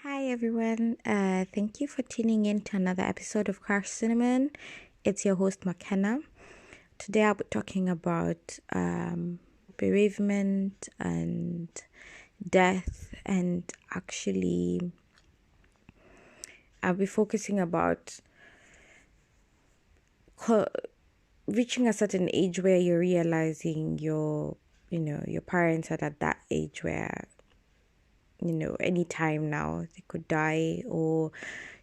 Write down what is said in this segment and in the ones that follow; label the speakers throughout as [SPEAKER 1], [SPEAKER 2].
[SPEAKER 1] Hi everyone. Thank you for tuning in to another episode of Crash Cinnamon. It's your host McKenna. Today I'll be talking about bereavement and death, and actually I'll be focusing about co- reaching a certain age where you're realizing your parents are at that age where any time now they could die, or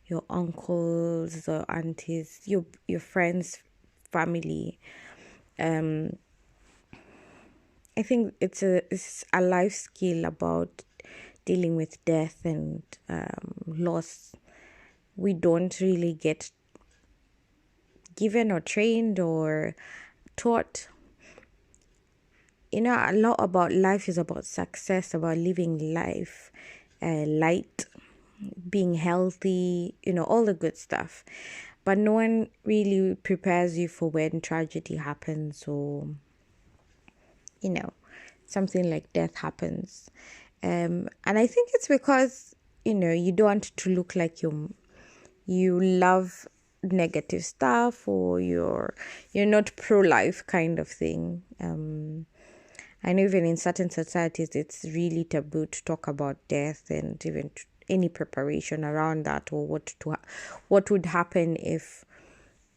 [SPEAKER 1] your uncles or aunties, your friends, family. um I think it's a life skill about dealing with death and loss. We don't really get given or trained or taught. A lot about life is about success, about living life light, being healthy, all the good stuff. But no one really prepares you for when tragedy happens, or, you know, something like death happens. And I think it's because, you don't want to look like you love negative stuff, or you're not pro-life kind of thing. I know even in certain societies, it's really taboo to talk about death and even any preparation around that, or what would happen if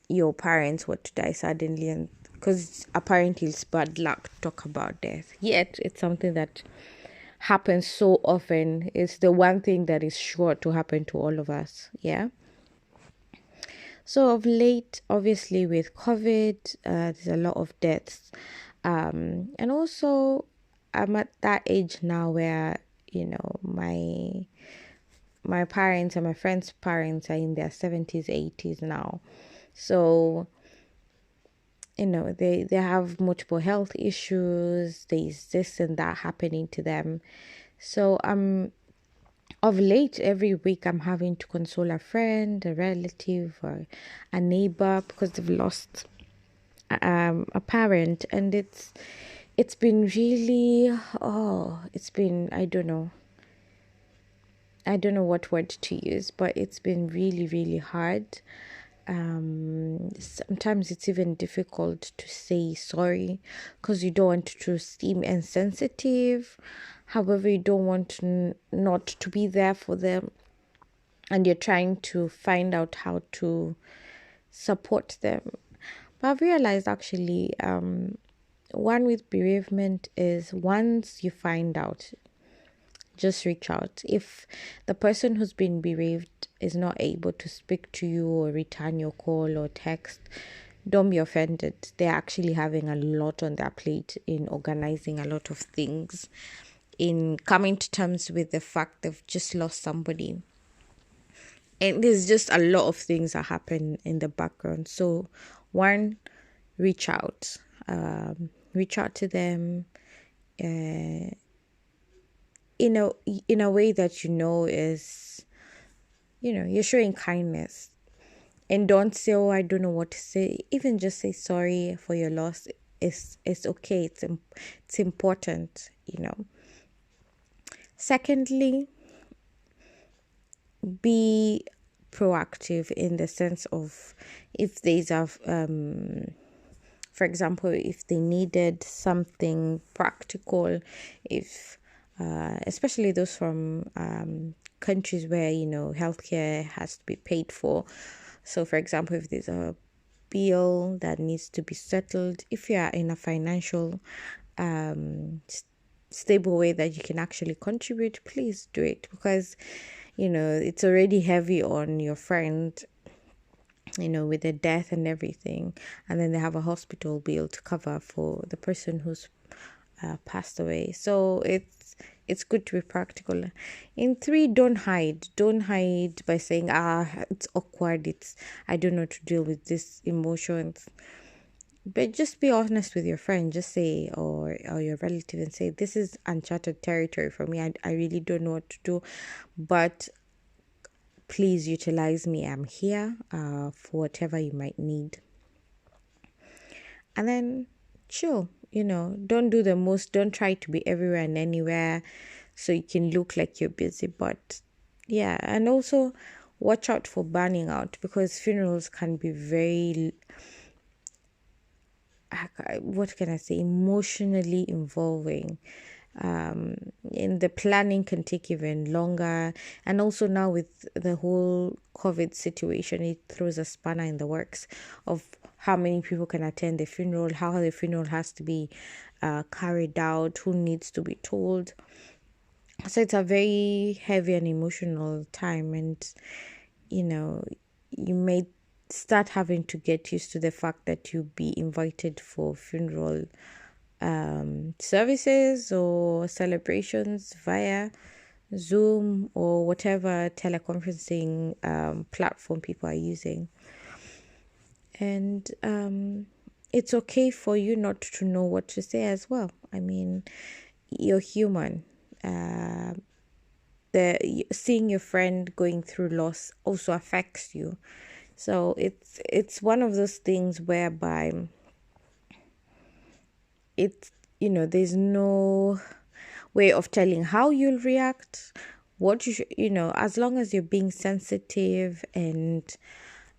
[SPEAKER 1] your parents were to die suddenly, and because apparently it's bad luck to talk about death. Yet it's something that happens so often. It's the one thing that is sure to happen to all of us. Yeah. So of late, obviously with COVID, there's a lot of deaths, and also I'm at that age now where my parents and my friends' parents are in their 70s, 80s now. So they have multiple health issues. There's this and that happening to them. So of late, every week I'm having to console a friend, a relative, or a neighbor because they've lost a parent. And it's been really, it's been, I don't know what word to use, but it's been really, really hard. Sometimes it's even difficult to say sorry because you don't want to seem insensitive. However, you don't want not to be there for them, and you're trying to find out how to support them. But I've realized actually, one with bereavement is once you find out, just reach out. If the person who's been bereaved is not able to speak to you or return your call or text, don't be offended. They're actually having a lot on their plate in organizing a lot of things, in coming to terms with the fact they've just lost somebody. And there's just a lot of things that happen in the background. So, one, reach out. Reach out to them in a way that is you're showing kindness, and don't say, oh, I don't know what to say. Even just say sorry for your loss. It's okay. It's important. Secondly, be proactive in the sense of, if there's for example, if they needed something practical, if especially those from countries where healthcare has to be paid for. So, for example, if there's a bill that needs to be settled, if you are in a financial stable way that you can actually contribute, please do it, because it's already heavy on your friend, with the death and everything, and then they have a hospital bill to cover for the person who's passed away. So it's good to be practical. In three, don't hide by saying, it's awkward, I don't know to deal with this emotions. But just be honest with your friend. Just say, or your relative, and say, this is uncharted territory for me. I really don't know what to do, but please utilize me. I'm here for whatever you might need. And then chill. Don't do the most. Don't try to be everywhere and anywhere so you can look like you're busy. But Yeah, and also watch out for burning out, because funerals can be very, what can I say, emotionally involving. In the planning can take even longer, and also now with the whole COVID situation, it throws a spanner in the works of how many people can attend the funeral, how the funeral has to be carried out, who needs to be told. So it's a very heavy and emotional time, and you know, you may start having to get used to the fact that you'll be invited for funeral services or celebrations via Zoom or whatever teleconferencing platform people are using. And it's okay for you not to know what to say as well. I mean, you're human. The seeing your friend going through loss also affects you. So it's one of those things whereby it's, there's no way of telling how you'll react, what you should, as long as you're being sensitive and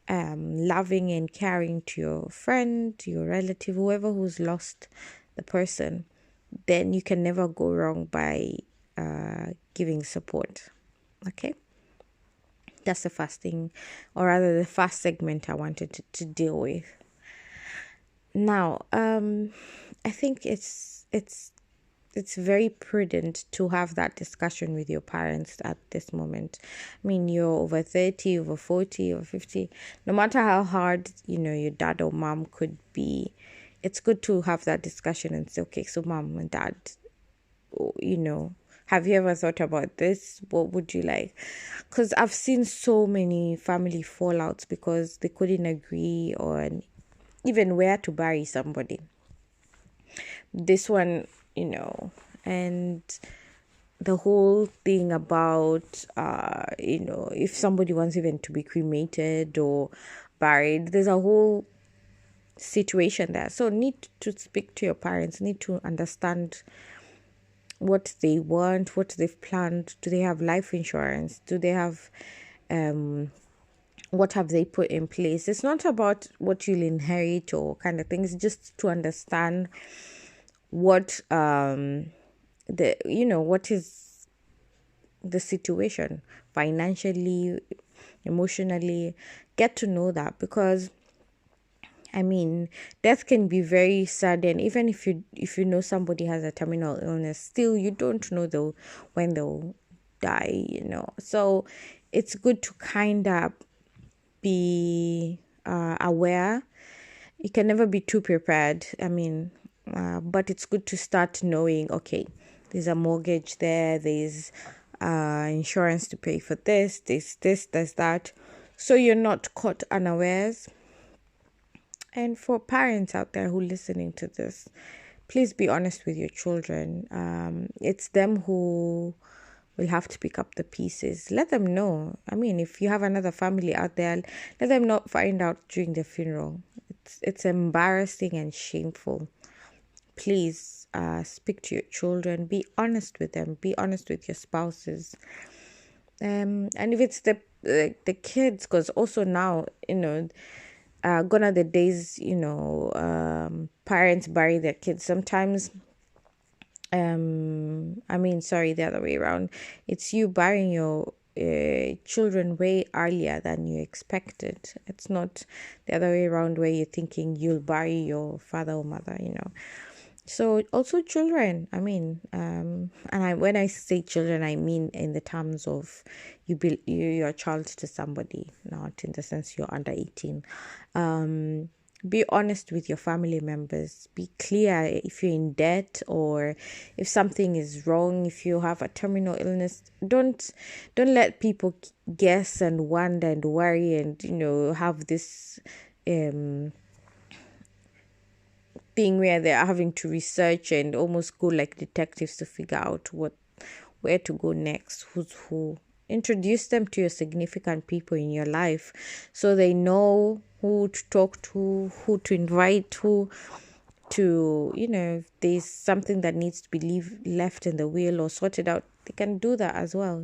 [SPEAKER 1] loving and caring to your friend, your relative, whoever who's lost the person, then you can never go wrong by giving support. Okay, that's the first thing, or rather the first segment I wanted to deal with. Now, I think it's very prudent to have that discussion with your parents at this moment. I mean, you're over 30, over 40, or 50. No matter how hard, your dad or mom could be, it's good to have that discussion and say, okay, so mom and dad, have you ever thought about this? What would you like? Because I've seen so many family fallouts because they couldn't agree on even where to bury somebody. This one, and the whole thing about, if somebody wants even to be cremated or buried, there's a whole situation there. So need to speak to your parents, need to understand what they want, what they've planned. Do they have life insurance? Do they have, what have they put in place? It's not about what you'll inherit or kind of things, just to understand what what is the situation financially, emotionally. Get to know that, because I mean, death can be very sudden. Even if you know somebody has a terminal illness, still you don't know when they'll die. So it's good to kind of be aware. You can never be too prepared. I mean, but it's good to start knowing, okay, there's a mortgage there, there's insurance to pay for there's that. So you're not caught unawares. And for parents out there who are listening to this, please be honest with your children. It's them who will have to pick up the pieces. Let them know. I mean, if you have another family out there, let them not find out during the funeral. It's embarrassing and shameful. Please speak to your children. Be honest with them. Be honest with your spouses. And if it's the kids, because also now, gone are the days, parents bury their kids. Sometimes, sorry, the other way around. It's you burying your children way earlier than you expected. It's not the other way around where you're thinking you'll bury your father or mother, So also children, when I say children, I mean in the terms of you're a child to somebody, not in the sense you're under 18. Be honest with your family members. Be clear if you're in debt or if something is wrong. If you have a terminal illness, don't let people guess and wonder and worry and have this thing where they're having to research and almost go like detectives to figure out where to go next, who's who. Introduce them to your significant people in your life so they know who to talk to, who to invite, who to, if there's something that needs to be left in the will or sorted out, they can do that as well,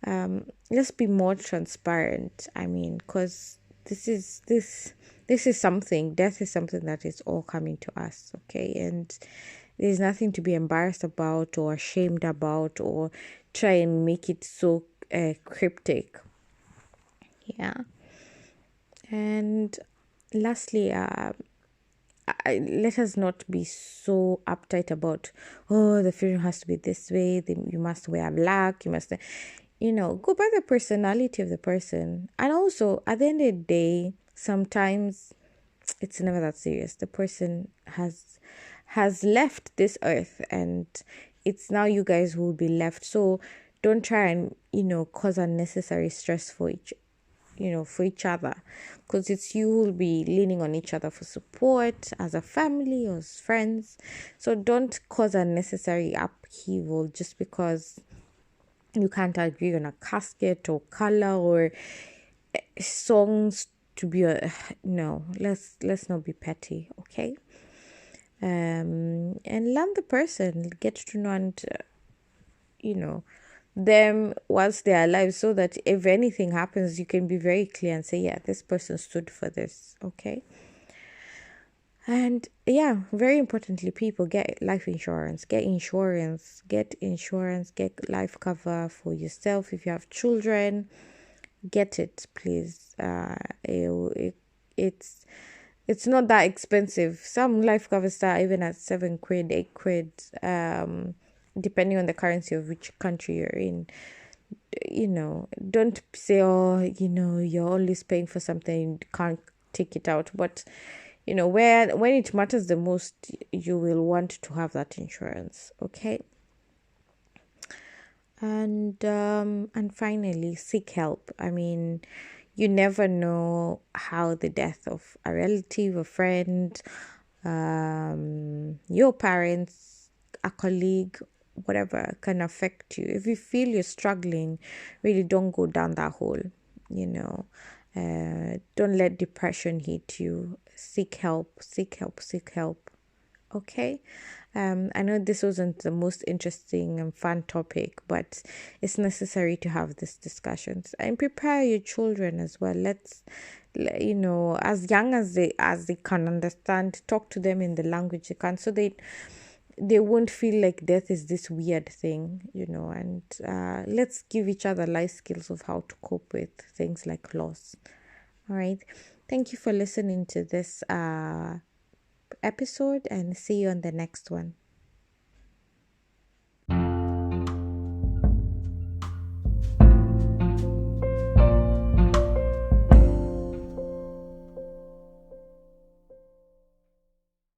[SPEAKER 1] Let's be more transparent. I mean, because this is something. Death is something that is all coming to us. Okay, and there's nothing to be embarrassed about or ashamed about or try and make it so cryptic. Yeah, and lastly, let us not be so uptight about, oh, the funeral has to be this way, you must wear black, you must, go by the personality of the person. And also, at the end of the day, sometimes it's never that serious. The person has left this earth, and it's now you guys who will be left. So don't try and cause unnecessary stress for each other, because it's you who'll be leaning on each other for support as a family or as friends. So don't cause unnecessary upheaval just because you can't agree on a casket or color or songs to be no. Let's not be petty, okay? And learn the person, get to know, and them whilst they're alive, so that if anything happens, you can be very clear and say, yeah, this person stood for this. Okay. And yeah, very importantly, people, get life insurance, get life cover for yourself. If you have children, get it, please. It's not that expensive. Some life covers start even at 7 quid, 8 quid, depending on the currency of which country you're in. Don't say, oh, you're always paying for something, you can't take it out. But when it matters the most, you will want to have that insurance. Okay. And finally, seek help. I mean, you never know how the death of a relative, a friend, your parents, a colleague, whatever, can affect you. If you feel you're struggling, really don't go down that hole. Don't let depression hit you. Seek help, seek help, seek help. Okay. I know this wasn't the most interesting and fun topic, but it's necessary to have these discussions and prepare your children as well. As young as they can understand, talk to them in the language they can, so they won't feel like death is this weird thing, and let's give each other life skills of how to cope with things like loss. All right. Thank you for listening to this episode, and see you on the next one.